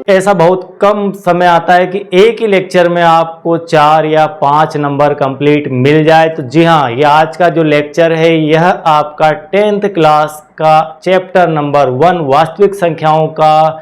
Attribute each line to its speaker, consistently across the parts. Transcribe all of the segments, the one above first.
Speaker 1: ऐसा बहुत कम समय आता है कि एक ही लेक्चर में आपको 4 या 5 नंबर कंप्लीट मिल जाए। तो जी हाँ, ये आज का जो लेक्चर है यह आपका 10th क्लास का चैप्टर नंबर 1 वास्तविक संख्याओं का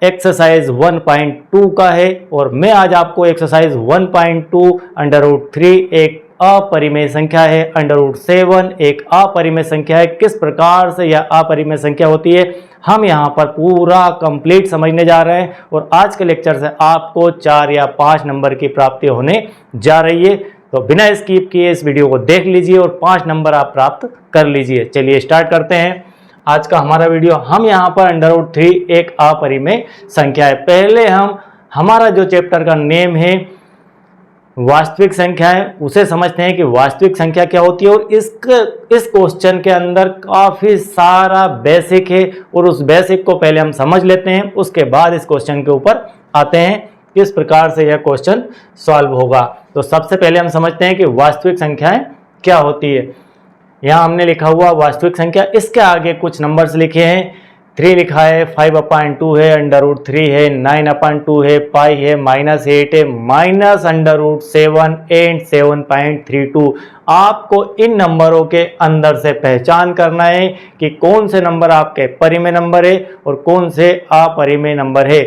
Speaker 1: एक्सरसाइज 1.2 का है। और मैं आज आपको एक्सरसाइज 1.2 √3 एक अपरिमेय संख्या है, √7 एक अपरिमेय संख्या है, किस प्रकार से यह अपरिमेय संख्या होती है हम यहाँ पर पूरा कंप्लीट समझने जा रहे हैं। और आज के लेक्चर से आपको 4 या 5 नंबर की प्राप्ति होने जा रही है। तो बिना स्किप किए इस वीडियो को देख लीजिए और 5 नंबर आप प्राप्त कर लीजिए। चलिए स्टार्ट करते हैं आज का हमारा वीडियो। हम यहाँ पर √3 एक अपरिमेय संख्या है। पहले हम हमारा जो चैप्टर का नेम है वास्तविक संख्या है उसे समझते हैं कि वास्तविक संख्या क्या होती है। और इस क्वेश्चन के अंदर काफ़ी सारा बेसिक है और उस बेसिक को पहले हम समझ लेते हैं, उसके बाद इस क्वेश्चन के ऊपर आते हैं किस प्रकार से यह क्वेश्चन सॉल्व होगा। तो सबसे पहले हम समझते हैं कि वास्तविक संख्याएं क्या होती है। यहाँ हमने लिखा हुआ वास्तविक संख्या, इसके आगे कुछ नंबर्स लिखे हैं। 3 लिखा है, 5/2 है, √3 है, 9/2 है, पाई है, -8 है, -√7 एंड 7.32। आपको इन नंबरों के अंदर से पहचान करना है कि कौन से नंबर आपके परिमेय नंबर है और कौन से अपरिमेय नंबर है।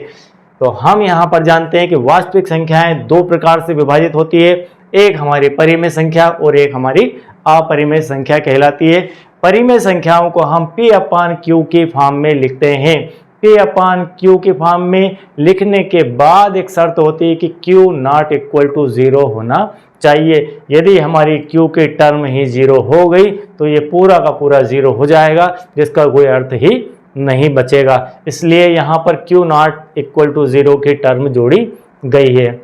Speaker 1: तो हम यहाँ पर जानते हैं कि वास्तविक संख्याएं 2 प्रकार से विभाजित होती है, एक हमारी परिमेय संख्या और एक हमारी अपरिमेय संख्या कहलाती है। परिमेय संख्याओं को हम P/Q की फॉर्म में लिखते हैं। P/Q की फॉर्म में लिखने के बाद एक शर्त होती है कि Q ≠ 0 होना चाहिए। यदि हमारी Q की टर्म ही 0 हो गई तो ये पूरा का पूरा 0 हो जाएगा, जिसका कोई अर्थ ही नहीं बचेगा। इसलिए यहाँ पर Q ≠ 0 की टर्म जोड़ी गई है।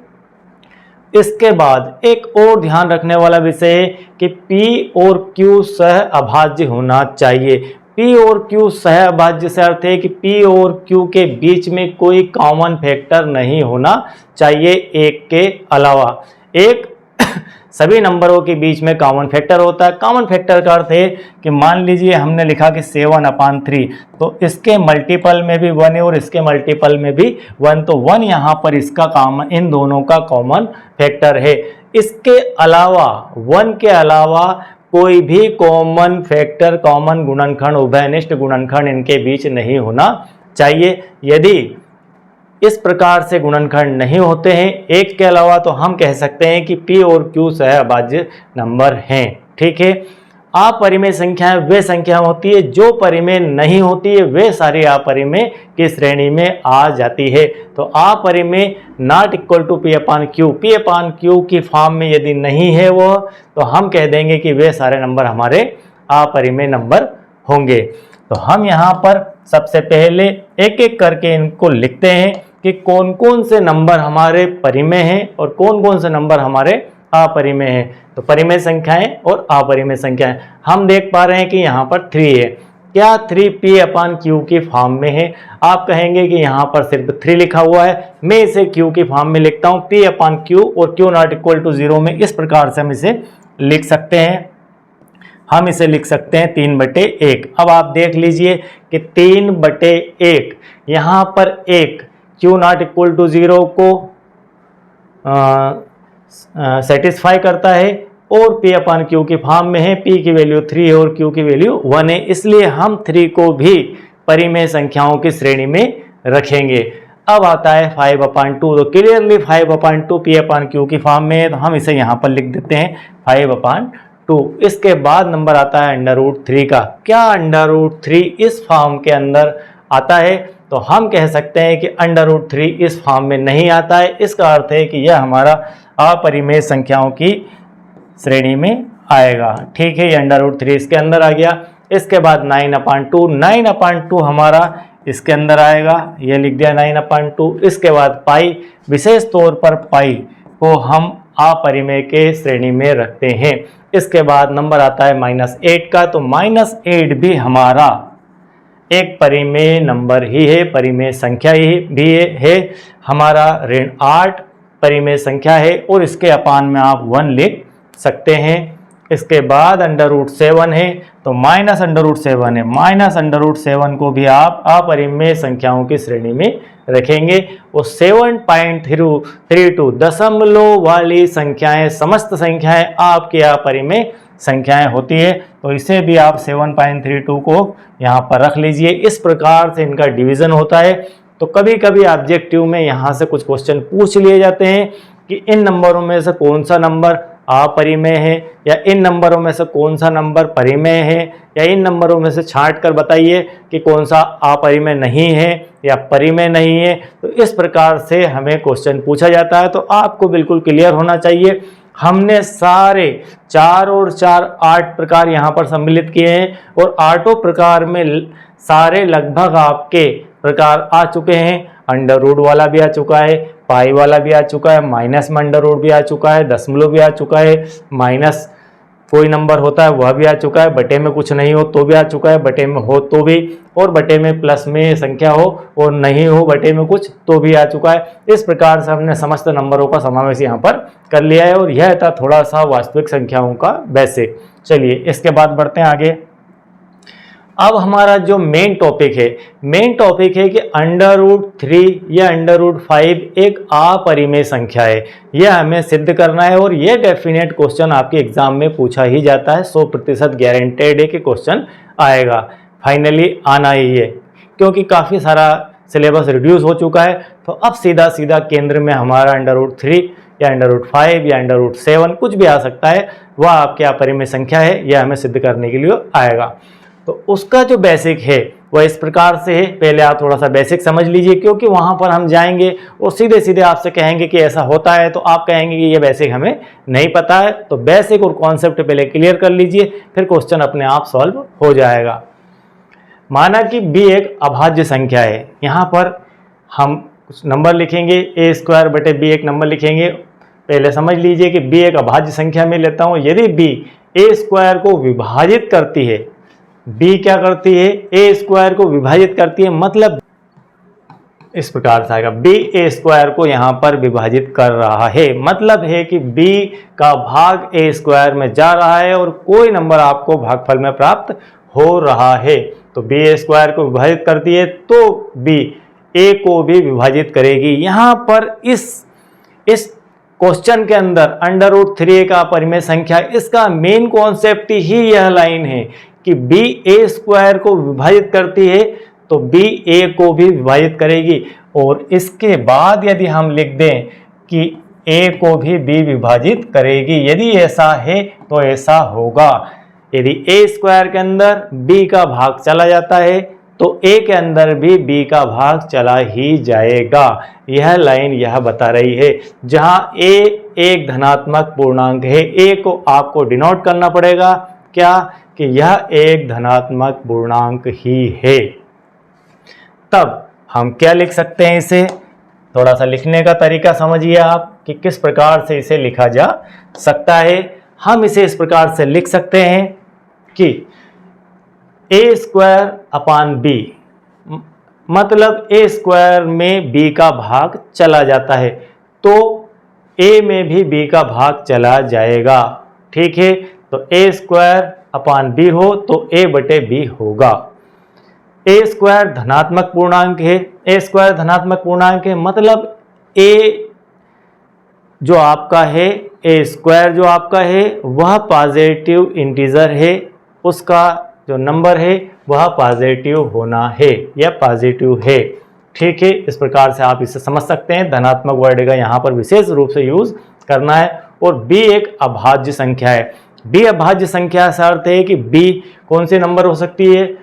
Speaker 1: इसके बाद एक और ध्यान रखने वाला विषय है कि P और Q सह अभाज्य होना चाहिए। P और Q सह अभाज्य से अर्थ है कि P और Q के बीच में कोई कॉमन फैक्टर नहीं होना चाहिए एक के अलावा। एक सभी नंबरों के बीच में कॉमन फैक्टर होता है। कॉमन फैक्टर का अर्थ है कि मान लीजिए हमने लिखा कि 7/3, तो इसके मल्टीपल में भी 1 है और इसके मल्टीपल में भी 1, तो 1 यहाँ पर इसका कॉमन, इन दोनों का कॉमन फैक्टर है। इसके अलावा 1 के अलावा कोई भी कॉमन फैक्टर, कॉमन गुणनखंड, उभयनिष्ठ गुणनखंड इनके बीच नहीं होना चाहिए। यदि इस प्रकार से गुणनखंड नहीं होते हैं एक के अलावा, तो हम कह सकते हैं कि P और Q सह अभाज्य नंबर हैं। ठीक है। अपरिमेय संख्याएं वे संख्या होती है जो परिमेय नहीं होती है, वे सारी अपरिमेय की श्रेणी में आ जाती है। तो अपरिमेय ≠ P/Q, P/Q की फॉर्म में यदि नहीं है वो, तो हम कह देंगे कि वे सारे नंबर हमारे अपरिमेय नंबर होंगे। तो हम यहाँ पर सबसे पहले एक एक करके इनको लिखते हैं कि कौन कौन से नंबर हमारे परिमेय हैं और कौन कौन से नंबर हमारे अपरिमेय हैं। तो परिमेय संख्याएं और अपरिमेय संख्याएं हम देख पा रहे हैं कि यहाँ पर 3 है। क्या 3 P/Q की फॉर्म में है? आप कहेंगे कि यहाँ पर सिर्फ 3 लिखा हुआ है, मैं इसे Q की फॉर्म में लिखता हूँ। P/Q और Q ≠ 0 में इस प्रकार से हम इसे लिख सकते हैं। हम इसे लिख सकते हैं 3/1। अब आप देख लीजिए कि 3/1 यहाँ पर एक Q ≠ 0 को सेटिस्फाई करता है और P/Q की फॉर्म में है। P की वैल्यू 3 है और Q की वैल्यू 1 है, इसलिए हम 3 को भी परिमेय संख्याओं की श्रेणी में रखेंगे। अब आता है 5/2, तो क्लियरली 5/2 P/Q की फॉर्म में है, तो हम इसे यहाँ पर लिख देते हैं 5/2। इसके बाद नंबर आता है √3 का। क्या √3 इस फॉर्म के अंदर आता है? तो हम कह सकते हैं कि √3 इस फॉर्म में नहीं आता है। इसका अर्थ है कि यह हमारा अपरिमेय संख्याओं की श्रेणी में आएगा। ठीक है, ये √3 इसके अंदर आ गया। इसके बाद 9/2, 9/2 हमारा इसके अंदर आएगा, ये लिख दिया 9/2। इसके बाद पाई, विशेष तौर पर पाई को हम अपरिमेय के श्रेणी में रखते हैं। इसके बाद नंबर आता है -8 का, तो -8 भी हमारा एक परिमेय नंबर ही है, परिमेय संख्या ही भी है। हमारा ऋण 8 परिमेय संख्या है और इसके अपान में आप 1 लिख सकते हैं। इसके बाद √7 है, तो तो -√7 है, -√7 को भी आप अपरिमेय संख्याओं की श्रेणी में रखेंगे। और 7.32 दशमलव वाली संख्याएं, समस्त संख्याएं आपकी अपरिमेय संख्याएं होती है, तो इसे भी आप 7.32 को यहाँ पर रख लीजिए। इस प्रकार से इनका डिवीजन होता है। तो कभी कभी ऑब्जेक्टिव में यहाँ से कुछ क्वेश्चन पूछ लिए जाते हैं कि इन नंबरों में से कौन सा नंबर अपरिमेय है, या इन नंबरों में से कौन सा नंबर परिमेय है, या इन नंबरों में से छांट कर बताइए कि कौन सा अपरिमेय नहीं है या परिमेय नहीं है। तो इस प्रकार से हमें क्वेश्चन पूछा जाता है। तो आपको बिल्कुल क्लियर होना चाहिए। हमने सारे 4 और 4 8 प्रकार यहाँ पर सम्मिलित किए हैं, और 8 प्रकार में सारे लगभग आपके प्रकार आ चुके हैं। अंडर रूट वाला भी आ चुका है, पाई वाला भी आ चुका है, माइनस में अंडर रूट भी आ चुका है, दशमलव भी आ चुका है, माइनस कोई नंबर होता है वह भी आ चुका है, बटे में कुछ नहीं हो तो भी आ चुका है, बटे में हो तो भी, और बटे में प्लस में संख्या हो और नहीं हो बटे में कुछ तो भी आ चुका है। इस प्रकार से हमने समस्त नंबरों का समावेश यहाँ पर कर लिया है, और यह था थोड़ा सा वास्तविक संख्याओं का बेसिक। चलिए इसके बाद बढ़ते हैं आगे। अब हमारा जो मेन टॉपिक है कि √3 या √5 एक अपरिमेय संख्या है, यह हमें सिद्ध करना है। और यह डेफिनेट क्वेश्चन आपके एग्जाम में पूछा ही जाता है, 100% गारंटेड है कि क्वेश्चन आएगा, फाइनली आना ही है, क्योंकि काफ़ी सारा सिलेबस रिड्यूस हो चुका है। तो अब सीधा सीधा केंद्र में हमारा √3 या √5 या √7 कुछ भी आ सकता है, वह आपकी अपरिमेय संख्या है, यह हमें सिद्ध करने के लिए आएगा। तो उसका जो बेसिक है वह इस प्रकार से है। पहले आप थोड़ा सा बेसिक समझ लीजिए, क्योंकि वहाँ पर हम जाएंगे और सीधे सीधे आपसे कहेंगे कि ऐसा होता है, तो आप कहेंगे कि ये बेसिक हमें नहीं पता है। तो बेसिक और कॉन्सेप्ट पहले क्लियर कर लीजिए, फिर क्वेश्चन अपने आप सॉल्व हो जाएगा। माना कि b एक अभाज्य संख्या है, यहाँ पर हम कुछ नंबर लिखेंगे, a² बटे b एक नंबर लिखेंगे। पहले समझ लीजिए कि b एक अभाज्य संख्या में लेता हूँ। यदि b a² को विभाजित करती है, b क्या करती है, a² को विभाजित करती है, मतलब इस प्रकार से आएगा, b a² को यहाँ पर विभाजित कर रहा है, मतलब है कि b का भाग a² में जा रहा है और कोई नंबर आपको भागफल में प्राप्त हो रहा है। तो b a² को विभाजित करती है तो b a को भी विभाजित करेगी। यहाँ पर इस क्वेश्चन के अंदर √3 का अपरिमेय संख्या, इसका मेन कॉन्सेप्ट ही यह लाइन है कि b a² को विभाजित करती है तो b a को भी विभाजित करेगी। और इसके बाद यदि हम लिख दें कि a को भी b विभाजित करेगी, यदि ऐसा है तो ऐसा होगा। यदि a² के अंदर b का भाग चला जाता है तो a के अंदर भी b का भाग चला ही जाएगा। यह लाइन यह बता रही है। जहां a एक धनात्मक पूर्णांक है, a को आपको डिनोट करना पड़ेगा क्या, कि यह एक धनात्मक पूर्णांक ही है। तब हम क्या लिख सकते हैं इसे, थोड़ा सा लिखने का तरीका समझिए आप कि किस प्रकार से इसे लिखा जा सकता है। हम इसे इस प्रकार से लिख सकते हैं कि a² अपान b, मतलब a² में b का भाग चला जाता है तो a में भी b का भाग चला जाएगा। ठीक है, तो a² अपान b हो तो a बटे b होगा। a² धनात्मक पूर्णांक है, a² धनात्मक पूर्णांक है, मतलब a जो आपका है, a² जो आपका है वह पॉजिटिव इंटीजर है, उसका जो नंबर है वह पॉजिटिव होना है या पॉजिटिव है। ठीक है, इस प्रकार से आप इसे समझ सकते हैं। धनात्मक वर्ड का यहाँ पर विशेष रूप से यूज करना है। और b एक अभाज्य संख्या है। b अभाज्य संख्या से अर्थ है कि b कौन से नंबर हो सकती है,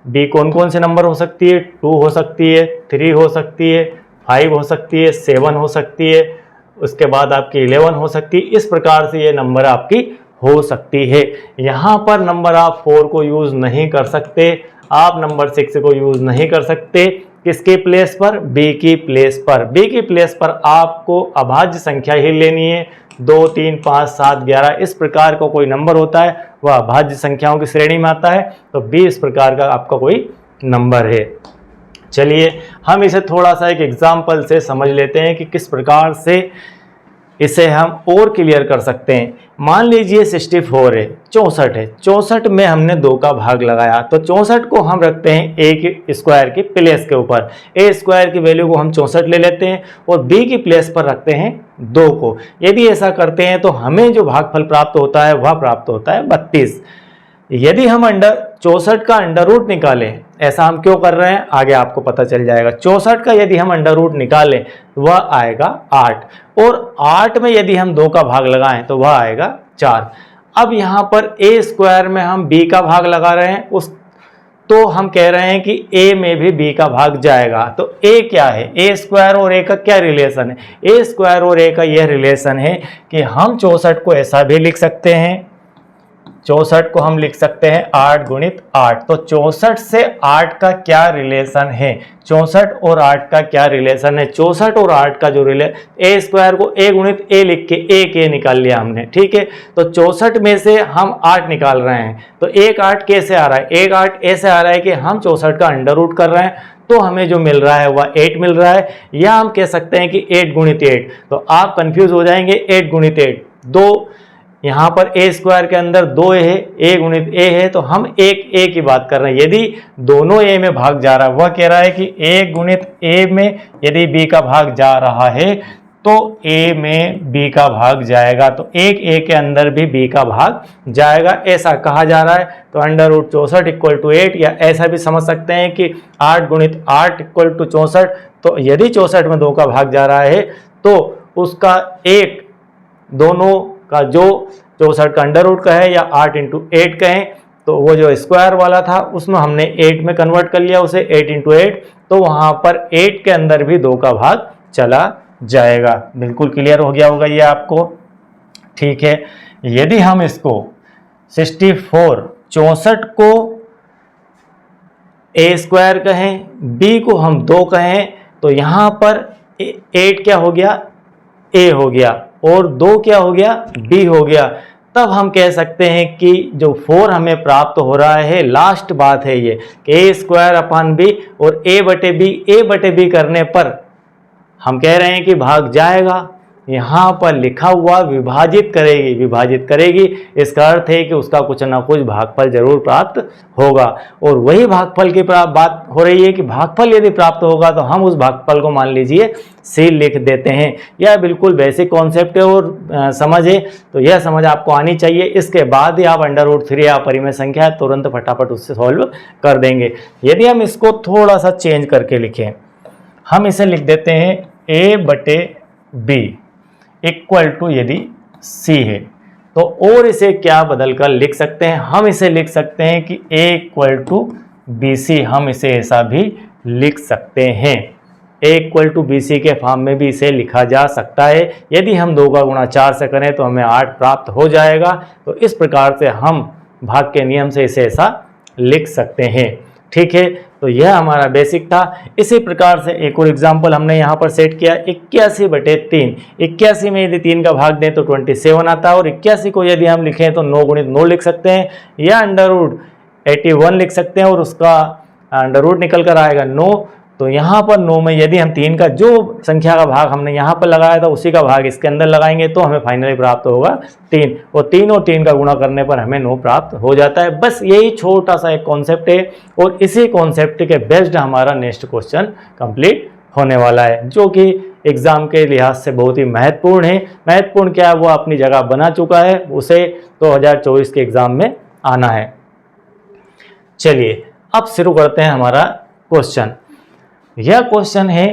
Speaker 1: b कौन से नंबर हो सकती है, 2 हो सकती है, 3 हो सकती है, 5 हो सकती है, 7 हो सकती है, उसके बाद आपकी 11 हो सकती है। इस प्रकार से ये नंबर आपकी हो सकती है। यहाँ पर नंबर आप 4 को यूज नहीं कर सकते, आप नंबर 6 को यूज नहीं कर सकते। किसके प्लेस पर, b की प्लेस पर। b की प्लेस पर आपको अभाज्य संख्या ही लेनी है। 2, 3, 5, 7, 11 इस प्रकार का कोई नंबर होता है वह अभाज्य संख्याओं की श्रेणी में आता है। तो b इस प्रकार का आपका कोई नंबर है। चलिए हम इसे थोड़ा सा एक एग्जाम्पल से समझ लेते हैं कि किस प्रकार से इसे हम और क्लियर कर सकते हैं। मान लीजिए 64 है, 64 है, 64 में हमने 2 का भाग लगाया तो 64 को हम रखते हैं ए की स्क्वायर की प्लेस के ऊपर। ए स्क्वायर की वैल्यू को हम 64 ले लेते हैं और बी की प्लेस पर रखते हैं 2 को। यदि ऐसा करते हैं तो हमें जो भागफल प्राप्त होता है वह प्राप्त होता है 32। यदि हम 64 का अंडर रूट निकालें, ऐसा हम क्यों कर रहे हैं आगे आपको पता चल जाएगा। 64 का यदि हम अंडर रूट निकालें वह आएगा 8 और 8 में यदि हम 2 का भाग लगाएं तो वह आएगा 4। अब यहाँ पर ए स्क्वायर में हम बी का भाग लगा रहे हैं तो हम कह रहे हैं कि ए में भी बी का भाग जाएगा। तो ए क्या है, ए स्क्वायर और ए का क्या रिलेशन है, ए स्क्वायर और ए का यह रिलेशन है कि हम 64 को ऐसा भी लिख सकते हैं, 64 को हम लिख सकते हैं 8 गुणित 8। तो 64 से 8 का क्या रिलेशन है, 64 और 8 का क्या रिलेशन है, 64 और 8 का जो रिलेशन, ए स्क्वायर को ए गुणित ए लिख के ए निकाल लिया हमने, ठीक है। तो 64 में से हम 8 निकाल रहे हैं तो 1 8 कैसे आ रहा है, 1 8 ऐसे आ रहा है कि हम 64 का अंडर रूट कर रहे हैं तो हमें जो मिल रहा है वह 8 मिल रहा है, या हम कह सकते हैं कि 8 गुणित 8। तो आप कंफ्यूज हो जाएंगे, 8 गुणित 8 2, यहाँ पर ए स्क्वायर के अंदर 2 है, ए गुणित ए है तो हम एक ए की बात कर रहे हैं। यदि दोनों ए में भाग जा रहा है, वह कह रहा है कि ए गुणित ए में यदि बी का भाग जा रहा है तो ए में बी का भाग जाएगा, तो एक ए के अंदर भी बी का भाग जाएगा, ऐसा कहा जा रहा है। तो अंडर रूट 64 इक्वल टू 8, या ऐसा भी समझ सकते हैं कि 8 गुणित 8 इक्वल टू 64। तो यदि 64 में 2 का भाग जा रहा है तो उसका एक दोनों का जो 64 का अंडर रूट का है या 8 इंटू 8 कहें, तो वो जो स्क्वायर वाला था उसमें हमने 8 में कन्वर्ट कर लिया उसे, 8 इंटू 8, तो वहाँ पर 8 के अंदर भी 2 का भाग चला जाएगा। बिल्कुल क्लियर हो गया होगा ये आपको, ठीक है। यदि हम इसको 64 को ए स्क्वायर कहें, बी को हम 2 कहें, तो यहाँ पर 8 क्या हो गया, ए हो गया, और 2 क्या हो गया, बी हो गया। तब हम कह सकते हैं कि जो 4 हमें प्राप्त हो रहा है, लास्ट बात है ये कि ए स्क्वायर अपॉन बी, और ए बटे बी करने पर हम कह रहे हैं कि भाग जाएगा। यहाँ पर लिखा हुआ विभाजित करेगी, इसका अर्थ है कि उसका कुछ ना कुछ भागफल जरूर प्राप्त होगा। और वही भागफल की बात हो रही है कि भागफल यदि प्राप्त होगा तो हम उस भागफल को मान लीजिए सी लिख देते हैं। यह बिल्कुल बेसिक कॉन्सेप्ट है और समझ है, तो यह समझ आपको आनी चाहिए। इसके बाद ही आप अंडर रूट 3 या परिमेय संख्या तुरंत फटाफट उससे सॉल्व कर देंगे। यदि हम इसको थोड़ा सा चेंज करके लिखें, हम इसे लिख देते हैं ए बटे बी इक्वल टू यदि सी है, तो और इसे क्या बदल कर लिख सकते हैं, हम इसे लिख सकते हैं कि ए इक्वल टू बी सी, हम इसे ऐसा भी लिख सकते हैं। ए इक्वल टू बी सी के फॉर्म में भी इसे लिखा जा सकता है। यदि हम 2 का गुणा 4 से करें तो हमें 8 प्राप्त हो जाएगा। तो इस प्रकार से हम भाग के नियम से इसे ऐसा लिख सकते हैं, ठीक है। तो यह हमारा बेसिक था। इसी प्रकार से एक और एग्जांपल हमने यहाँ पर सेट किया, 81 बटे 3। 81 में यदि 3 का भाग दें तो 27 आता है, और 81 को यदि हम लिखें तो 9 गुणित 9 लिख सकते हैं, या अंडर रूट 81 लिख सकते हैं और उसका अंडर रूट निकल कर आएगा 9। तो यहाँ पर 9 में यदि हम 3 का जो संख्या का भाग हमने यहाँ पर लगाया था उसी का भाग इसके अंदर लगाएंगे तो हमें फाइनली प्राप्त होगा 3, और 3 का गुणा करने पर हमें 9 प्राप्त हो जाता है। बस यही छोटा सा एक कॉन्सेप्ट है, और इसी कॉन्सेप्ट के बेस्ड हमारा नेक्स्ट क्वेश्चन कंप्लीट होने वाला है, जो कि एग्जाम के लिहाज से बहुत ही महत्वपूर्ण है। महत्वपूर्ण क्या है वो अपनी जगह बना चुका है, उसे 2024 के एग्जाम में आना है। चलिए अब शुरू करते हैं हमारा क्वेश्चन। यह क्वेश्चन है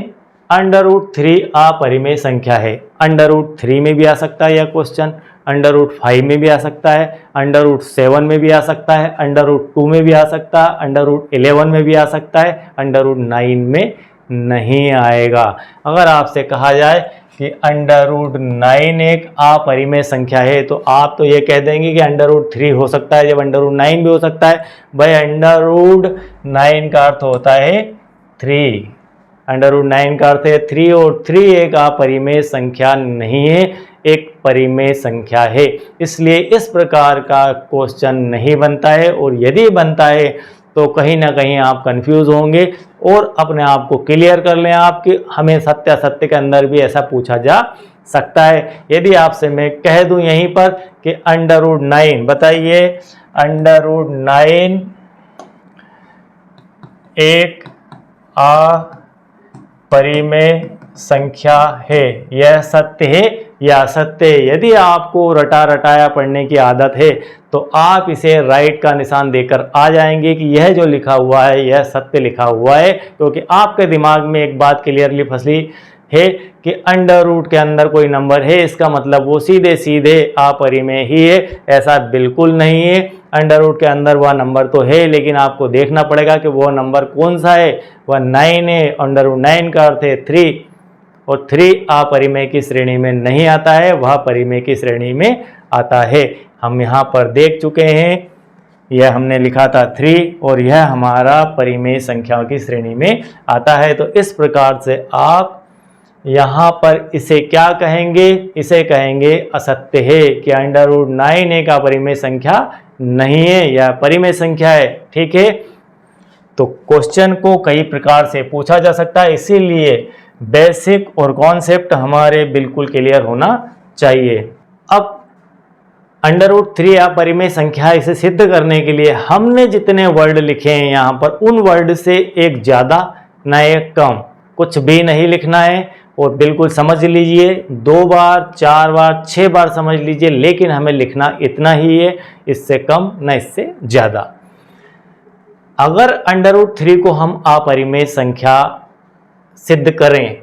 Speaker 1: अंडर रूट 3 अपरिमेय संख्या है। अंडर रूट 3 में भी आ सकता है यह क्वेश्चन, अंडर रूट 5 में भी आ सकता है, अंडर रूट 7 में भी आ सकता है, अंडर रूट 2 में भी आ सकता है, अंडर रूट 11 में भी आ सकता है, अंडर रूट 9 में नहीं आएगा। अगर आपसे कहा जाए कि अंडर रूट 9 एक अपरिमेय संख्या है तो आप तो ये कह देंगे कि अंडर रूट 3 हो सकता है, जब अंडर रूट 9 भी हो सकता है। भाई अंडर रूट 9 का अर्थ होता है 3, अंडर रूट 9 का अर्थ है 3, और 3 एक अपरिमेय संख्या नहीं है, एक परिमेय संख्या है। इसलिए इस प्रकार का क्वेश्चन नहीं बनता है, और यदि बनता है तो कहीं ना कहीं आप कंफ्यूज होंगे, और अपने आप को क्लियर कर लें आप कि हमें सत्यासत्य के अंदर भी ऐसा पूछा जा सकता है। यदि आपसे मैं कह दूं यहीं पर कि √9, बताइए √9 एक अपरिमेय संख्या है, यह सत्य है या असत्य है? यदि आपको रटा रटाया पढ़ने की आदत है तो आप इसे राइट का निशान देकर आ जाएंगे कि यह जो लिखा हुआ है यह सत्य लिखा हुआ है, क्योंकि आपके दिमाग में एक बात क्लियरली फंसी है कि अंडर रूट के अंदर कोई नंबर है, इसका मतलब वो सीधे सीधे अपरिमेय ही है। ऐसा बिल्कुल नहीं है। अंडर रूट के अंदर वह नंबर तो है, लेकिन आपको देखना पड़ेगा कि वह नंबर कौन सा है। वह 9 है। √9 का अर्थ है 3, और 3 अपरिमेय की श्रेणी में नहीं आता है, वह परिमेय की श्रेणी में आता है। हम यहाँ पर देख चुके हैं, यह हमने लिखा था 3 और यह हमारा परिमेय संख्याओं की श्रेणी में आता है। तो इस प्रकार से आप यहाँ पर इसे क्या कहेंगे? इसे कहेंगे असत्य है कि √9 एक अपरिमेय संख्या नहीं है, यह परिमेय संख्या है। ठीक है, तो क्वेश्चन को कई प्रकार से पूछा जा सकता है, इसीलिए बेसिक और कॉन्सेप्ट हमारे बिल्कुल क्लियर होना चाहिए। अब √3 अपरिमेय संख्या, इसे सिद्ध करने के लिए हमने जितने वर्ड लिखे हैं यहाँ पर, उन वर्ड से एक ज़्यादा न एक कम, कुछ भी नहीं लिखना है। और बिल्कुल समझ लीजिए, 2 बार 4 बार 6 बार समझ लीजिए, लेकिन हमें लिखना इतना ही है, इससे कम न इससे ज़्यादा। अगर √3 को हम अपरिमेय संख्या सिद्ध करें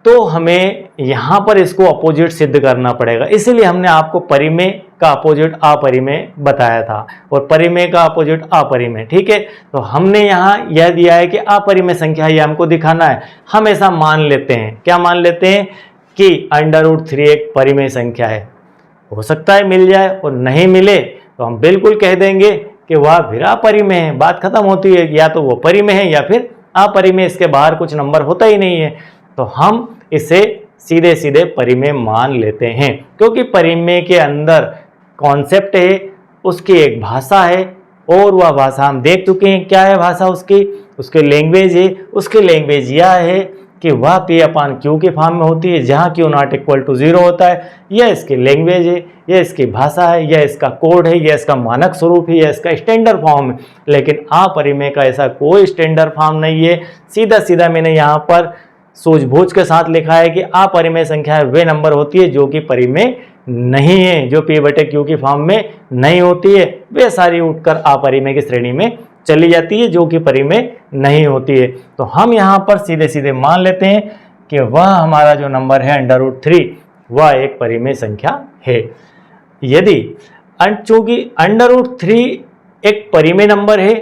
Speaker 1: तो हमें यहाँ पर इसको अपोजिट सिद्ध करना पड़ेगा। इसीलिए हमने आपको परिमेय का अपोजिट अपरिमेय बताया था और परिमेय का अपोजिट अपरिमेय। ठीक है, तो हमने यहाँ यह दिया है कि अपरिमेय संख्या ये हमको दिखाना है। हम ऐसा मान लेते हैं, क्या मान लेते हैं कि √3 एक परिमेय संख्या है। हो सकता है मिल जाए और नहीं मिले तो हम बिल्कुल कह देंगे कि वह फिर अपरिमेय है, बात खत्म होती है। या तो वो परिमेय है या फिर अपरिमेय, इसके बाहर कुछ नंबर होता ही नहीं है। तो हम इसे सीधे सीधे परिमेय मान लेते हैं, क्योंकि परिमेय के अंदर कॉन्सेप्ट है, उसकी एक भाषा है और वह भाषा हम देख चुके हैं। क्या है भाषा उसकी? उसकी लैंग्वेज है। उसकी लैंग्वेज यह है कि वह P/Q के फॉर्म में होती है, जहाँ Q ≠ 0 होता है। यह इसकी लैंग्वेज है, यह इसकी भाषा है, यह इसका कोड है, यह इसका मानक स्वरूप है, यह इसका स्टैंडर्ड फॉर्म है। लेकिन अपरिमेय का ऐसा कोई स्टैंडर्ड फॉर्म नहीं है। सीधा सीधा मैंने यहाँ पर सूझबूझ के साथ लिखा है कि अपरिमेय संख्या वे नंबर होती है जो कि परिमेय नहीं है, जो P/Q की फॉर्म में नहीं होती है, वे सारी उठकर अपरिमेय की श्रेणी में चली जाती है, जो कि परिमेय नहीं होती है। तो हम यहाँ पर सीधे सीधे मान लेते हैं कि वह हमारा जो नंबर है √3 वह एक परिमेय संख्या है। यदि चूंकि √3 एक परिमेय नंबर है,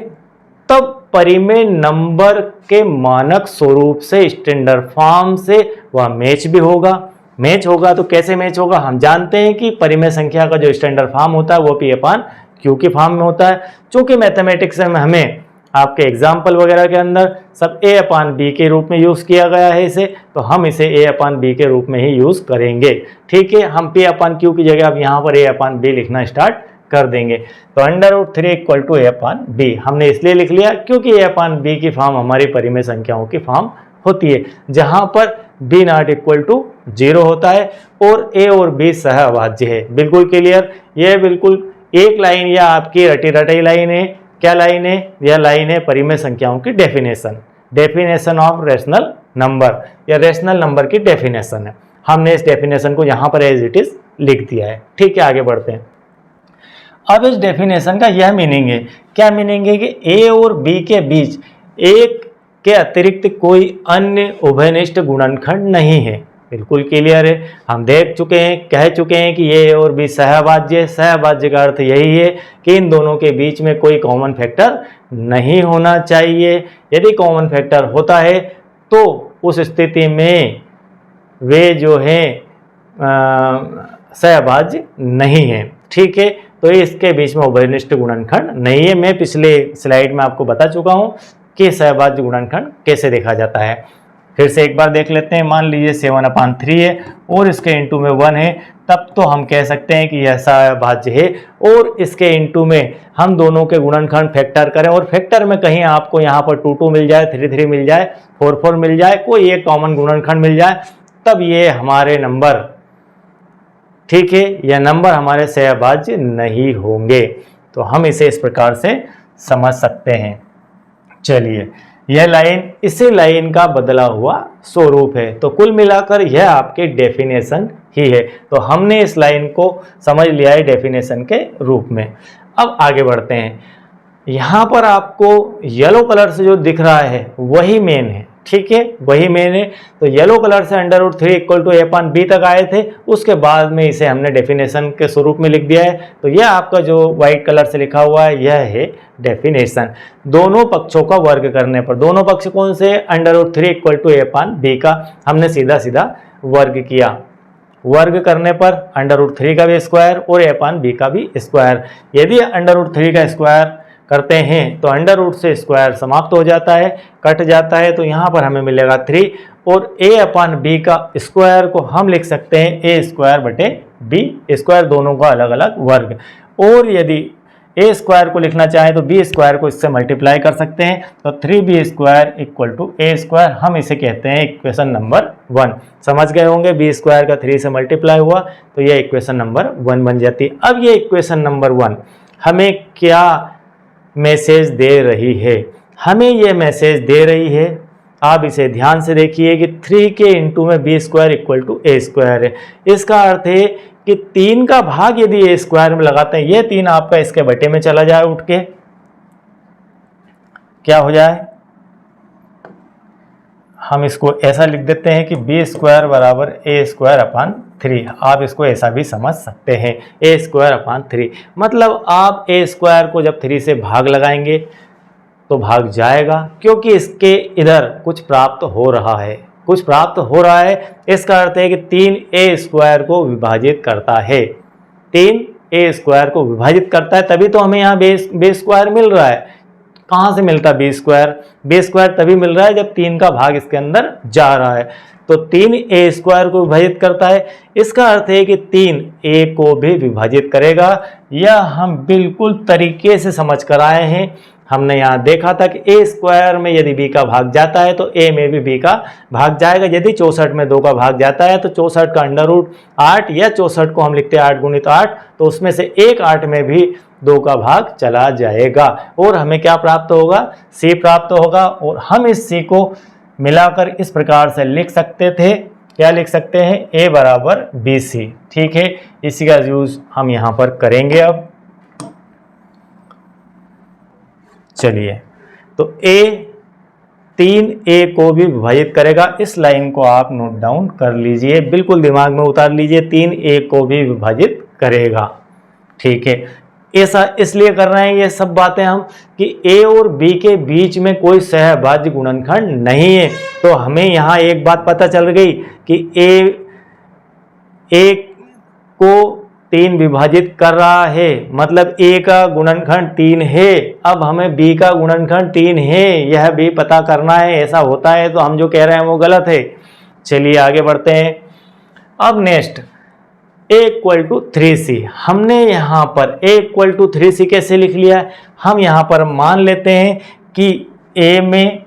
Speaker 1: तब परिमेय नंबर के मानक स्वरूप से, स्टैंडर्ड फॉर्म से वह मैच भी होगा। मैच होगा तो कैसे मैच होगा? हम जानते हैं कि परिमेय संख्या का जो स्टैंडर्ड फॉर्म होता है वो P/Q की फॉर्म में होता है। चूंकि मैथमेटिक्स में हमें आपके एग्जाम्पल वगैरह के अंदर सब A/B के रूप में यूज़ किया गया है इसे, तो हम इसे A/B के रूप में ही यूज़ करेंगे। ठीक है, हम P/Q की जगह अब यहाँ पर A/B लिखना स्टार्ट कर देंगे। तो √3 = A/B हमने इसलिए लिख लिया क्योंकि A/B की फॉर्म हमारी परिमेय संख्याओं की फॉर्म होती है, जहाँ पर B ≠ 0 होता है और A और B सहअभाज्य है। बिल्कुल क्लियर। यह बिल्कुल एक लाइन या आपकी रटी रटाई लाइन है। क्या लाइन है? यह लाइन है परिमेय संख्याओं की डेफिनेशन ऑफ रेशनल नंबर, या रेशनल नंबर की डेफिनेशन है। हमने इस डेफिनेशन को यहाँ पर एज इट इज लिख दिया है। ठीक है, आगे बढ़ते हैं। अब इस डेफिनेशन का यह मीनिंग है, क्या मीनिंग है कि A और B के बीच एक के अतिरिक्त कोई अन्य उभयनिष्ठ गुणनखंड नहीं है। बिल्कुल क्लियर है। हम देख चुके हैं, कह चुके हैं कि A और B सहअभाज्य है। सहअभाज्य का अर्थ यही है कि इन दोनों के बीच में कोई कॉमन फैक्टर नहीं होना चाहिए। यदि कॉमन फैक्टर होता है तो उस स्थिति में वे जो हैं सहअभाज्य नहीं है। ठीक है, तो इसके बीच में उभयनिष्ठ गुणनखंड नहीं है। मैं पिछले स्लाइड में आपको बता चुका हूं कि सहअभाज्य गुणनखंड कैसे देखा जाता है। फिर से एक बार देख लेते हैं। मान लीजिए 7/3 है और इसके इंटू में 1 है, तब तो हम कह सकते हैं कि यह सहअभाज्य है। और इसके इंटू में हम दोनों के गुणनखंड फैक्टर करें और फैक्टर में कहीं आपको यहाँ पर 2 मिल जाए, 3 मिल जाए, 4 मिल जाए, कोई एक कॉमन गुणनखंड मिल जाए, तब ये हमारे नंबर ठीक है, यह नंबर हमारे सहभाज्य नहीं होंगे। तो हम इसे इस प्रकार से समझ सकते हैं। चलिए, यह लाइन इसी लाइन का बदला हुआ स्वरूप है। तो कुल मिलाकर यह आपके डेफिनेशन ही है। तो हमने इस लाइन को समझ लिया है डेफिनेशन के रूप में। अब आगे बढ़ते हैं। यहाँ पर आपको येलो कलर से जो दिख रहा है वही मेन है, ठीक है, वही मेन है। तो येलो कलर से √3 इक्वल टू a/b तक आए थे, उसके बाद में इसे हमने डेफिनेशन के स्वरूप में लिख दिया है। तो यह आपका जो व्हाइट कलर से लिखा हुआ है यह है डेफिनेशन। दोनों पक्षों का वर्ग करने पर, दोनों पक्ष कौन से, √3 इक्वल टू a/b का हमने सीधा सीधा वर्ग किया। वर्ग करने पर √3 का भी स्क्वायर और a/b का भी स्क्वायर। यदि √3 का स्क्वायर करते हैं तो अंडर रूट से स्क्वायर समाप्त हो जाता है, कट जाता है। तो यहाँ पर हमें मिलेगा 3 और a/b का स्क्वायर को हम लिख सकते हैं a² स्क्वायर, दोनों का अलग अलग वर्ग। और यदि a स्क्वायर को लिखना चाहें तो b स्क्वायर को इससे मल्टीप्लाई कर सकते हैं। तो 3b² इक्वल टू a², हम इसे कहते हैं इक्वेशन नंबर 1। समझ गए होंगे, b² का 3 से मल्टीप्लाई हुआ तो यह इक्वेशन नंबर 1 बन जाती है। अब ये इक्वेशन नंबर 1 हमें क्या मैसेज दे रही है? हमें यह मैसेज दे रही है, आप इसे ध्यान से देखिए कि 3 के इंटू में b² इक्वल टू a² है। इसका अर्थ है कि 3 का भाग यदि a² में लगाते हैं, यह 3 आपका इसके बटे में चला जाए, उठ के क्या हो जाए, हम इसको ऐसा लिख देते हैं कि b² बराबर a²/3। आप इसको ऐसा भी समझ सकते हैं, a²/3। मतलब आप a² को जब 3 से भाग लगाएंगे तो भाग जाएगा, क्योंकि इसके इधर कुछ प्राप्त हो रहा है, कुछ प्राप्त हो रहा है। इसका अर्थ है कि 3a² को विभाजित करता है, 3a² को विभाजित करता है, तभी तो हमें यहाँ b² मिल रहा है। कहाँ से मिलता है b² तभी मिल रहा है जब 3 का भाग इसके अंदर जा रहा है। तो 3a² को विभाजित करता है, इसका अर्थ है कि 3a को भी विभाजित करेगा। यह हम बिल्कुल तरीके से समझ कर आए हैं। हमने यहाँ देखा था कि a² में यदि b का भाग जाता है तो a में भी b का भाग जाएगा। यदि 64 में 2 का भाग जाता है तो 64 का √8 या 64 को हम लिखते हैं 8 गुणित 8, तो उसमें से एक 8 में भी 2 का भाग चला जाएगा और हमें क्या प्राप्त होगा, c प्राप्त होगा। और हम इस c को मिलाकर इस प्रकार से लिख सकते थे, क्या लिख सकते हैं, a बराबर bc। ठीक है, इसी का यूज हम यहाँ पर करेंगे। अब चलिए, तो a 3a को भी विभाजित करेगा। इस लाइन को आप नोट डाउन कर लीजिए, बिल्कुल दिमाग में उतार लीजिए, 3a को भी विभाजित करेगा। ठीक है, ऐसा इसलिए कर रहे हैं ये सब बातें हम कि a और b के बीच में कोई सहभाज्य गुणनखंड नहीं है। तो हमें यहाँ एक बात पता चल गई कि a को 3 विभाजित कर रहा है, मतलब a का गुणनखंड 3 है। अब हमें b का गुणनखंड 3 है, यह भी पता करना है। ऐसा होता है तो हम जो कह रहे हैं वो गलत है। चलिए आगे बढ़ते हैं। अब next a equal to 3c, हमने यहाँ पर a इक्वल टू 3c कैसे लिख लिया है? हम यहाँ पर मान लेते हैं कि a में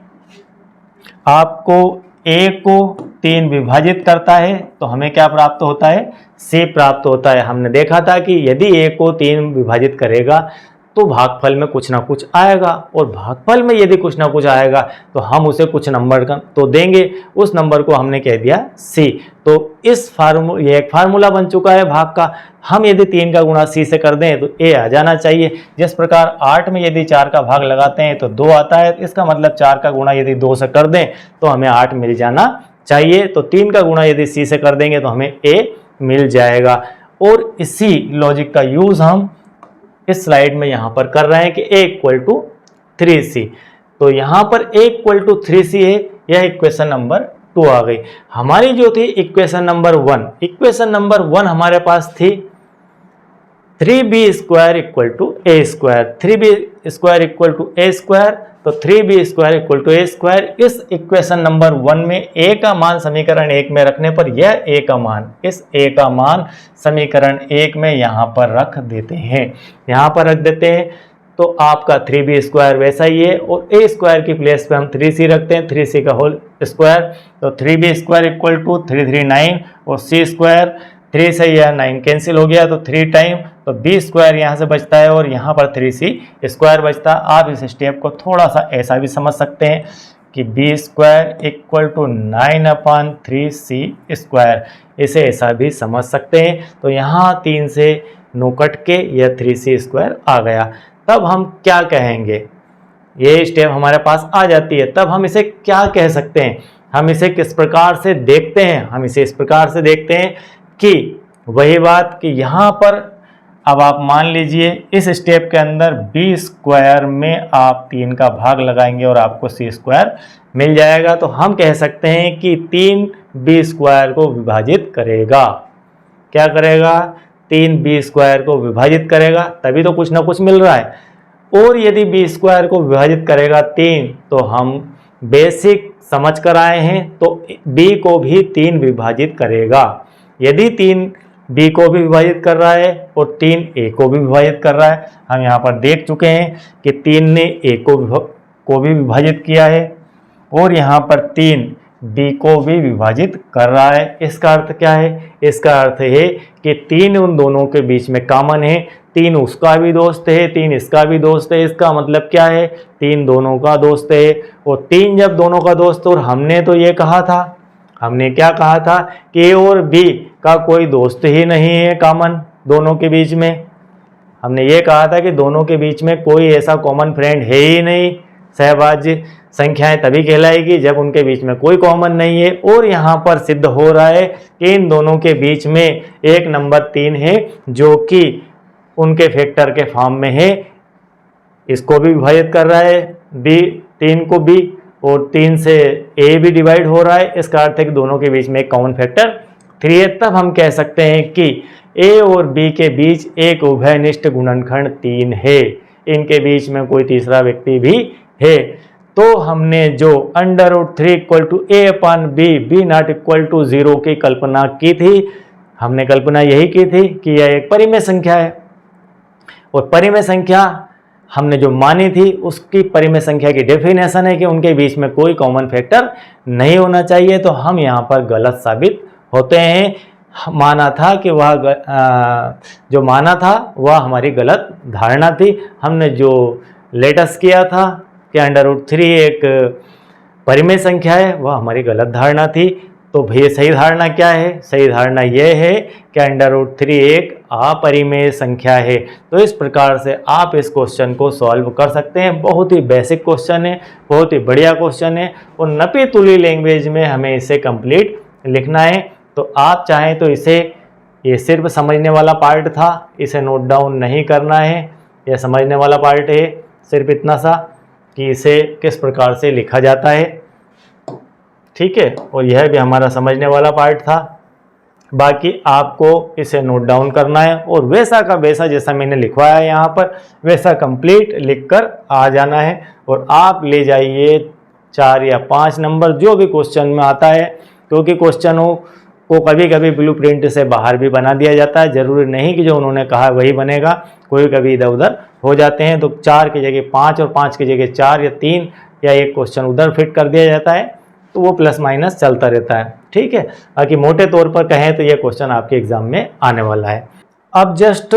Speaker 1: आपको a को 3 विभाजित करता है तो हमें क्या प्राप्त होता है, c प्राप्त होता है। हमने देखा था कि यदि a को 3 विभाजित करेगा तो भागफल में कुछ ना कुछ आएगा, और भागफल में यदि कुछ ना कुछ आएगा तो हम उसे कुछ नंबर का तो देंगे, उस नंबर को हमने कह दिया c। तो इस ये एक फार्मूला बन चुका है भाग का। हम यदि 3 का गुणा c से कर दें तो a आ जाना चाहिए। जिस प्रकार 8 में यदि 4 का भाग लगाते हैं तो 2 आता है, इसका मतलब 4 का गुणा यदि 2 से कर दें तो हमें 8 मिल जाना चाहिए। तो 3 का गुणा यदि c से कर देंगे तो हमें a मिल जाएगा। और इसी लॉजिक का यूज हम इस स्लाइड में यहाँ पर कर रहे हैं कि a इक्वल टू 3c। तो यहाँ पर a इक्वल टू 3c है, यह इक्वेशन नंबर 2 आ गई। हमारी जो थी इक्वेशन नंबर 1, इक्वेशन नंबर 1 हमारे पास थी 3b² equal to a², 3b² equal to a², तो 3b² इक्वल टू a²। इस इक्वेशन नंबर 1 में a का मान समीकरण 1 में रखने पर यह a का मान, इस a का मान समीकरण 1 में यहाँ पर रख देते हैं, यहाँ पर रख देते हैं। तो आपका 3b² वैसा ही है, और a² की प्लेस पे हम 3c रखते हैं, 3c का होल स्क्वायर। तो 3b² इक्वल टू 339 और c² 3 से यह 9 कैंसिल हो गया तो 3 टाइम, तो बी स्क्वायर यहाँ से बचता है और यहाँ पर 3c स्क्वायर बचता है। आप इस स्टेप को थोड़ा सा ऐसा भी समझ सकते हैं कि B square equal to 9/3c square, इसे ऐसा भी समझ सकते हैं। तो यहाँ 3 से 9 कट के यह 3c स्क्वायर आ गया। तब हम क्या कहेंगे, ये स्टेप हमारे पास आ जाती है, तब हम इसे क्या कह सकते हैं, हम इसे किस प्रकार से देखते हैं, हम इसे इस प्रकार से देखते हैं कि वही बात कि यहाँ पर अब आप मान लीजिए इस स्टेप के अंदर बी स्क्वायर में आप 3 का भाग लगाएंगे और आपको सी स्क्वायर मिल जाएगा। तो हम कह सकते हैं कि 3 बी स्क्वायर को विभाजित करेगा। क्या करेगा, 3 बी स्क्वायर को विभाजित करेगा, तभी तो कुछ ना कुछ मिल रहा है। और यदि बी स्क्वायर को विभाजित करेगा 3, तो हम बेसिक समझ कर आए हैं, तो बी को भी 3 विभाजित करेगा। यदि 3 बी को भी विभाजित कर रहा है और 3 ए को भी विभाजित कर रहा है, हम यहाँ पर देख चुके हैं कि 3 ने ए को भी विभाजित किया है और यहाँ पर 3 बी को भी विभाजित कर रहा है। इसका अर्थ क्या है, इसका अर्थ है कि 3 उन दोनों के बीच में कॉमन है, 3 उसका भी दोस्त है, 3 इसका भी दोस्त है। इसका मतलब क्या है, 3 दोनों का दोस्त है। और 3 जब दोनों का दोस्त, और हमने तो ये कहा था, हमने क्या कहा था कि ए और बी का कोई दोस्त ही नहीं है कॉमन दोनों के बीच में। हमने ये कहा था कि दोनों के बीच में कोई ऐसा कॉमन फ्रेंड है ही नहीं। सहभाज्य संख्याएं तभी कहलाएगी जब उनके बीच में कोई कॉमन नहीं है। और यहाँ पर सिद्ध हो रहा है कि इन दोनों के बीच में एक नंबर 3 है जो कि उनके फैक्टर के फॉर्म में है। इसको भी विभाजित कर रहा है बी, 3 को बी, और 3 से ए भी डिवाइड हो रहा है। इसका अर्थ है कि दोनों के बीच में एक कॉमन फैक्टर 3 है। तब हम कह सकते हैं कि ए और बी के बीच एक उभयनिष्ठ गुणनखंड 3 है, इनके बीच में कोई तीसरा व्यक्ति भी है। तो हमने जो √3 equal to a/b, b not equal to 0 की कल्पना की थी, हमने कल्पना यही की थी कि यह एक परिमेय संख्या है। और परिमेय संख्या हमने जो मानी थी, उसकी परिमेय संख्या की डेफिनेशन है कि उनके बीच में कोई कॉमन फैक्टर नहीं होना चाहिए। तो हम यहाँ पर गलत साबित होते हैं। माना था कि वह जो माना था वह हमारी गलत धारणा थी। हमने जो लेटस किया था कि √3 एक परिमेय संख्या है, वह हमारी गलत धारणा थी। तो भैया सही धारणा क्या है, सही धारणा यह है कि √3 एक अपरिमेय संख्या है। तो इस प्रकार से आप इस क्वेश्चन को सॉल्व कर सकते हैं। बहुत ही बेसिक क्वेश्चन है, बहुत ही बढ़िया क्वेश्चन है और नपी तुली लैंग्वेज में हमें इसे कंप्लीट लिखना है। तो आप चाहें तो इसे, ये सिर्फ समझने वाला पार्ट था, इसे नोट डाउन नहीं करना है। यह समझने वाला पार्ट है, सिर्फ इतना सा कि इसे किस प्रकार से लिखा जाता है, ठीक है। और यह भी हमारा समझने वाला पार्ट था। बाकी आपको इसे नोट डाउन करना है और वैसा का वैसा जैसा मैंने लिखवाया है यहाँ पर, वैसा कंप्लीट लिखकर आ जाना है। और आप ले जाइए 4 या 5 नंबर जो भी क्वेश्चन में आता है, क्योंकि क्वेश्चनों को कभी कभी ब्लूप्रिंट से बाहर भी बना दिया जाता है। जरूरी नहीं कि जो उन्होंने कहा वही बनेगा, कोई कभी इधर उधर हो जाते हैं। तो 4 की जगह 5 और 5 की जगह 4 या 3 या एक क्वेश्चन उधर फिट कर दिया जाता है, तो वो प्लस माइनस चलता रहता है, ठीक है। बाकी मोटे तौर पर कहें तो ये क्वेश्चन आपके एग्जाम में आने वाला है। अब जस्ट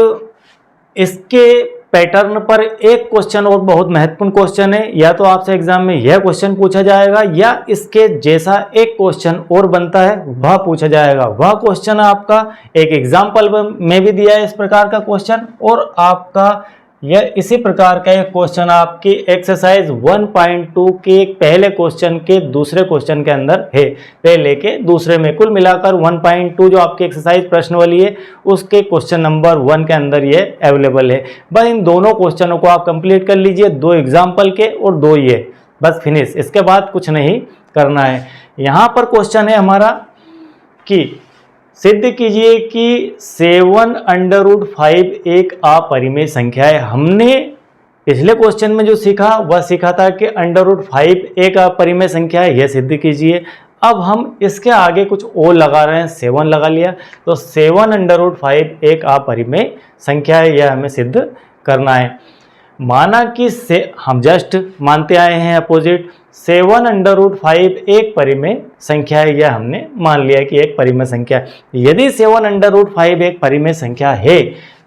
Speaker 1: इसके पैटर्न पर एक क्वेश्चन और बहुत महत्वपूर्ण क्वेश्चन है, या तो आपसे एग्जाम में यह क्वेश्चन पूछा जाएगा या इसके जैसा एक क्वेश्चन और बनता है वह पूछा जाएगा। वह क्वेश्चन आपका एक एग्जाम्पल में भी दिया है इस प्रकार का क्वेश्चन, और आपका यह इसी प्रकार का एक क्वेश्चन आपकी एक्सरसाइज 1.2 के पहले क्वेश्चन के दूसरे क्वेश्चन के अंदर है। पहले के दूसरे में कुल मिलाकर 1.2 जो आपकी एक्सरसाइज प्रश्न वाली है, उसके क्वेश्चन नंबर 1 के अंदर ये अवेलेबल है। बस इन दोनों क्वेश्चनों को आप कंप्लीट कर लीजिए, 2 एग्जाम्पल के और 2 ये, बस फिनिश। इसके बाद कुछ नहीं करना है। यहाँ पर क्वेश्चन है हमारा कि सिद्ध कीजिए कि 7√5 एक अपरिमेय संख्या है। हमने पिछले क्वेश्चन में जो सीखा वह सीखा था कि √5 एक अपरिमेय संख्या है, यह सिद्ध कीजिए। अब हम इसके आगे कुछ और लगा रहे हैं, 7 लगा लिया, तो 7√5 एक अपरिमेय संख्या है, यह हमें सिद्ध करना है। माना कि से हम जस्ट मानते आए हैं अपोजिट 7√5 एक परिमेय संख्या है, यह हमने मान लिया कि एक परिमेय संख्या है। यदि 7√5 एक परिमेय संख्या है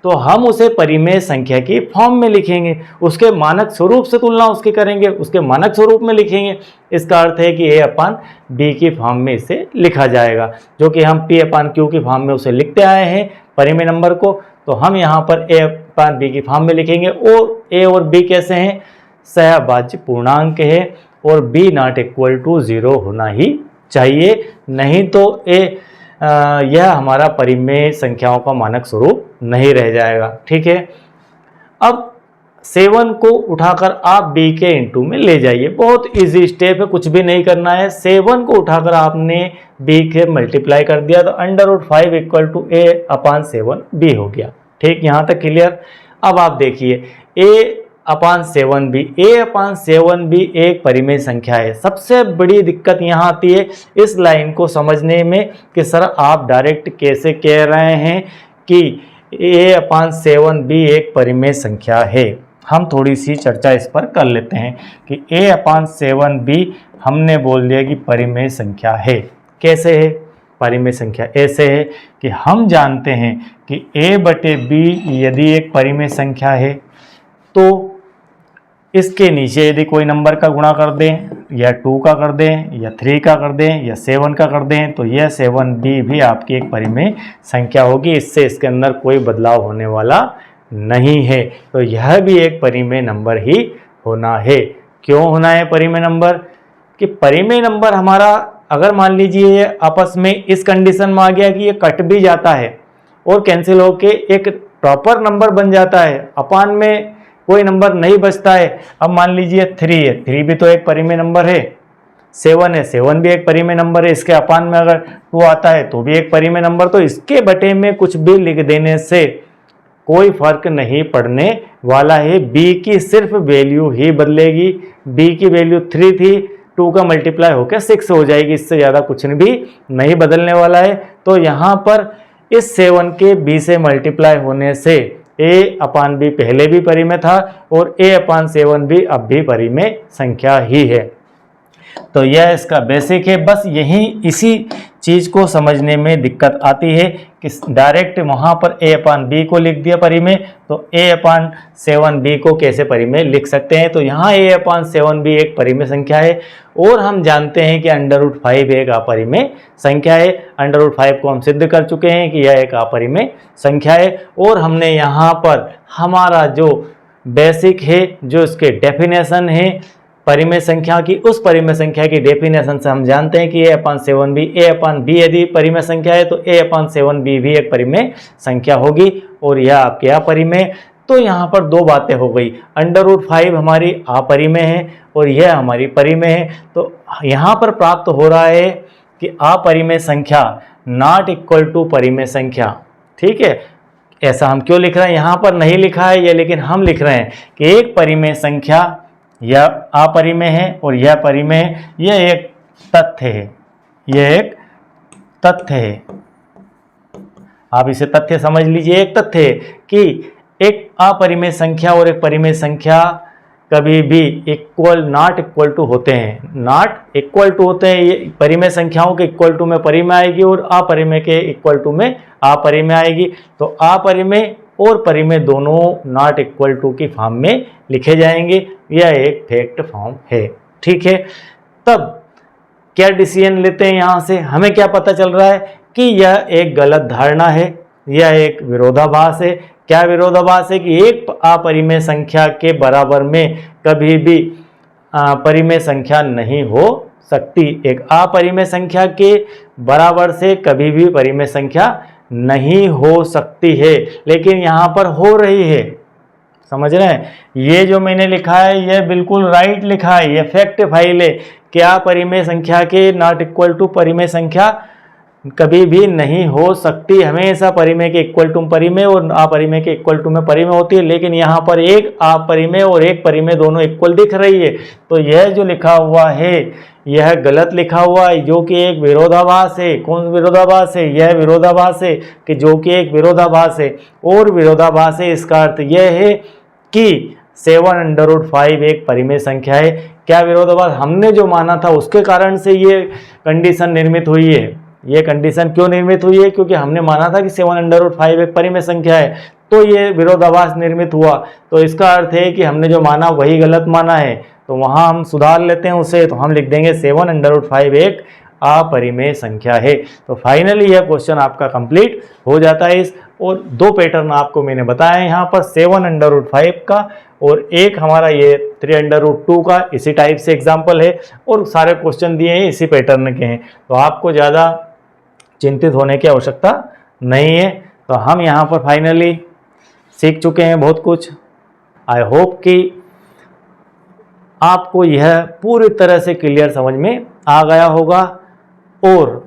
Speaker 1: तो हम उसे परिमेय संख्या की फॉर्म में लिखेंगे, उसके मानक स्वरूप से तुलना उसकी करेंगे, उसके मानक स्वरूप में लिखेंगे। इसका अर्थ है कि a/b की फॉर्म में इसे लिखा जाएगा, जो कि हम p/q की फॉर्म में उसे लिखते आए हैं परिमेय नंबर को। तो हम यहाँ पर a/b की फॉर्म में लिखेंगे। और a और b कैसे हैं? सहभाज्य पूर्णांक है और b ≠ 0 होना ही चाहिए, नहीं तो यह हमारा परिमेय संख्याओं का मानक स्वरूप नहीं रह जाएगा। ठीक है, अब 7 को उठाकर आप b के इंटू में ले जाइए। बहुत इजी स्टेप है, कुछ भी नहीं करना है। 7 को उठाकर आपने b के मल्टीप्लाई कर दिया तो √5 = a/7b हो गया। ठीक, यहाँ तक क्लियर। अब आप देखिए a/7b एक परिमेय संख्या है। सबसे बड़ी दिक्कत यहाँ आती है इस लाइन को समझने में कि सर आप डायरेक्ट कैसे कह रहे हैं कि a/7b एक परिमेय संख्या है। हम थोड़ी सी चर्चा इस पर कर लेते हैं कि a/7b हमने बोल दिया कि परिमेय संख्या है। कैसे है परिमेय संख्या? ऐसे है कि हम जानते हैं कि a/b यदि एक परिमेय संख्या है तो इसके नीचे यदि कोई नंबर का गुणा कर दें या 2 का कर दें या 3 का कर दें या 7 का कर दें तो यह 7b भी आपकी एक परिमेय संख्या होगी। इससे इसके अंदर कोई बदलाव होने वाला नहीं है, तो यह भी एक परिमेय नंबर ही होना है। क्यों होना है परिमेय नंबर? कि परिमेय नंबर हमारा अगर मान लीजिए ये आपस में इस कंडीशन में आ गया कि ये कट भी जाता है और कैंसिल होके एक प्रॉपर नंबर बन जाता है, अपान में कोई नंबर नहीं बचता है। अब मान लीजिए 3 है, 3 भी तो एक परिमेय नंबर है। 7 है, 7 भी एक परिमेय नंबर है। इसके अपान में अगर 2 आता है तो भी एक परिमेय नंबर। तो इसके बटे में कुछ भी लिख देने से कोई फर्क नहीं पड़ने वाला है। b की सिर्फ वैल्यू ही बदलेगी। b की वैल्यू 3 थी, 2 का मल्टीप्लाई होकर 6 हो जाएगी, इससे ज़्यादा कुछ भी नहीं बदलने वाला है। तो यहाँ पर इस 7 के b से मल्टीप्लाई होने से a/b पहले भी परिमेय था और a/7 भी अब भी परिमेय संख्या ही है। तो यह इसका बेसिक है। बस यही इसी चीज़ को समझने में दिक्कत आती है कि डायरेक्ट वहाँ पर a/b को लिख दिया परिमेय, तो a/7b को कैसे परिमेय लिख सकते हैं? तो यहाँ a/7b एक परिमेय संख्या है और हम जानते हैं कि √5 एक अपरिमेय संख्या है। √5 को हम सिद्ध कर चुके हैं कि यह एक अपरिमेय संख्या है। और हमने यहाँ पर हमारा जो बेसिक है, जो इसके डेफिनेशन है परिमेय संख्या की, उस परिमेय संख्या की डेफिनेशन से हम जानते हैं कि a/b यदि परिमेय संख्या है तो a/7b भी एक परिमेय संख्या होगी और यह आपके अपरिमेय। तो यहाँ पर दो बातें हो गई, √5 हमारी अपरिमेय है और यह हमारी परिमेय है। तो यहाँ पर प्राप्त हो रहा है कि अपरिमेय संख्या ≠ परिमेय संख्या। ठीक है, ऐसा हम क्यों लिख रहे हैं? यहाँ पर नहीं लिखा है ये, लेकिन हम लिख रहे हैं कि एक परिमेय संख्या यह अपरिमेय है और यह परिमेय है। यह एक तथ्य है, यह एक तथ्य है। आप इसे तथ्य समझ लीजिए। एक तथ्य है कि एक अपरिमेय संख्या और एक परिमेय संख्या कभी भी नॉट इक्वल टू होते हैं। नॉट इक्वल टू होते हैं। ये परिमेय संख्याओं के इक्वल टू में परिमेय आएगी और अपरिमेय के इक्वल टू में अपरिमेय आएगी। तो अपरिमेय और परिमेय दोनों नॉट इक्वल टू की फॉर्म में लिखे जाएंगे। यह एक फैक्ट फॉर्म है। ठीक है, तब क्या डिसीजन लेते हैं? यहाँ से हमें क्या पता चल रहा है कि यह एक गलत धारणा है, यह एक विरोधाभास है। क्या विरोधाभास है? कि एक अपरिमेय संख्या के बराबर में कभी भी परिमेय संख्या नहीं हो सकती। एक अपरिमेय संख्या के बराबर से कभी भी परिमेय संख्या नहीं हो सकती है, लेकिन यहाँ पर हो रही है। समझ रहे हैं? ये जो मैंने लिखा है यह बिल्कुल राइट लिखा है, यह फैक्ट फाइल है। क्या परिमेय संख्या के नॉट इक्वल टू परिमेय संख्या कभी भी नहीं हो सकती। हमेशा परिमेय के इक्वल टू परिमेय और अपरिमेय के इक्वल टू में परिमेय होती है, लेकिन यहाँ पर एक अपरिमेय और एक परिमेय दोनों इक्वल दिख रही है। तो यह जो लिखा हुआ है यह गलत लिखा हुआ है, जो कि एक विरोधाभास है। कौन विरोधाभास है? यह विरोधाभास है कि जो कि एक विरोधाभास है। और विरोधाभास है इसका अर्थ यह है कि 7/5 एक परिमेय संख्या है। क्या विरोधाभास? हमने जो माना था उसके कारण से ये कंडीशन निर्मित हुई है। ये कंडीशन क्यों निर्मित हुई है? क्योंकि हमने माना था कि 7/5 एक परिमेय संख्या है, तो ये विरोधाभास निर्मित हुआ। तो इसका अर्थ है कि हमने जो माना वही गलत माना है, तो वहां हम सुधार लेते हैं उसे, तो हम लिख देंगे 7/5 एक अपरिमेय संख्या है। तो फाइनली यह क्वेश्चन आपका कंप्लीट हो जाता है। और दो पैटर्न आपको मैंने बताया यहाँ पर 7/5 का, और एक हमारा ये 3/2 का इसी टाइप से एग्जाम्पल है, और सारे क्वेश्चन दिए हैं इसी पैटर्न के हैं। तो आपको ज़्यादा चिंतित होने की आवश्यकता नहीं है। तो हम यहाँ पर फाइनली सीख चुके हैं बहुत कुछ। आई होप कि आपको यह पूरी तरह से क्लियर समझ में आ गया होगा। और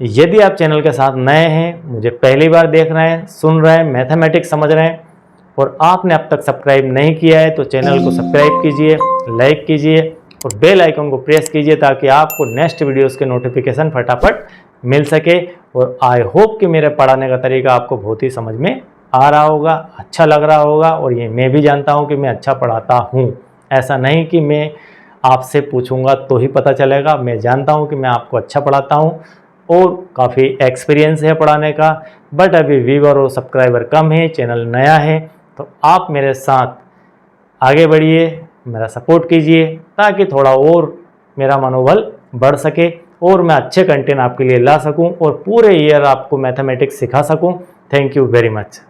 Speaker 1: यदि आप चैनल के साथ नए हैं, मुझे पहली बार देख रहे हैं, सुन रहे हैं, मैथमेटिक्स समझ रहे हैं, और आपने अब तक सब्सक्राइब नहीं किया है, तो चैनल को सब्सक्राइब कीजिए, लाइक कीजिए और बेल आइकन को प्रेस कीजिए, ताकि आपको नेक्स्ट वीडियोस के नोटिफिकेशन फटाफट मिल सके। और आई होप कि मेरे पढ़ाने का तरीका आपको बहुत ही समझ में आ रहा होगा, अच्छा लग रहा होगा। और ये मैं भी जानता हूँ कि मैं अच्छा पढ़ाता हूँ। ऐसा नहीं कि मैं आपसे पूछूंगा तो ही पता चलेगा, मैं जानता हूँ कि मैं आपको अच्छा पढ़ाता हूँ और काफ़ी एक्सपीरियंस है पढ़ाने का। बट अभी व्यूअर और सब्सक्राइबर कम है, चैनल नया है, तो आप मेरे साथ आगे बढ़िए, मेरा सपोर्ट कीजिए, ताकि थोड़ा और मेरा मनोबल बढ़ सके और मैं अच्छे कंटेंट आपके लिए ला सकूं और पूरे ईयर आपको मैथमेटिक्स सिखा सकूं। Thank you very much.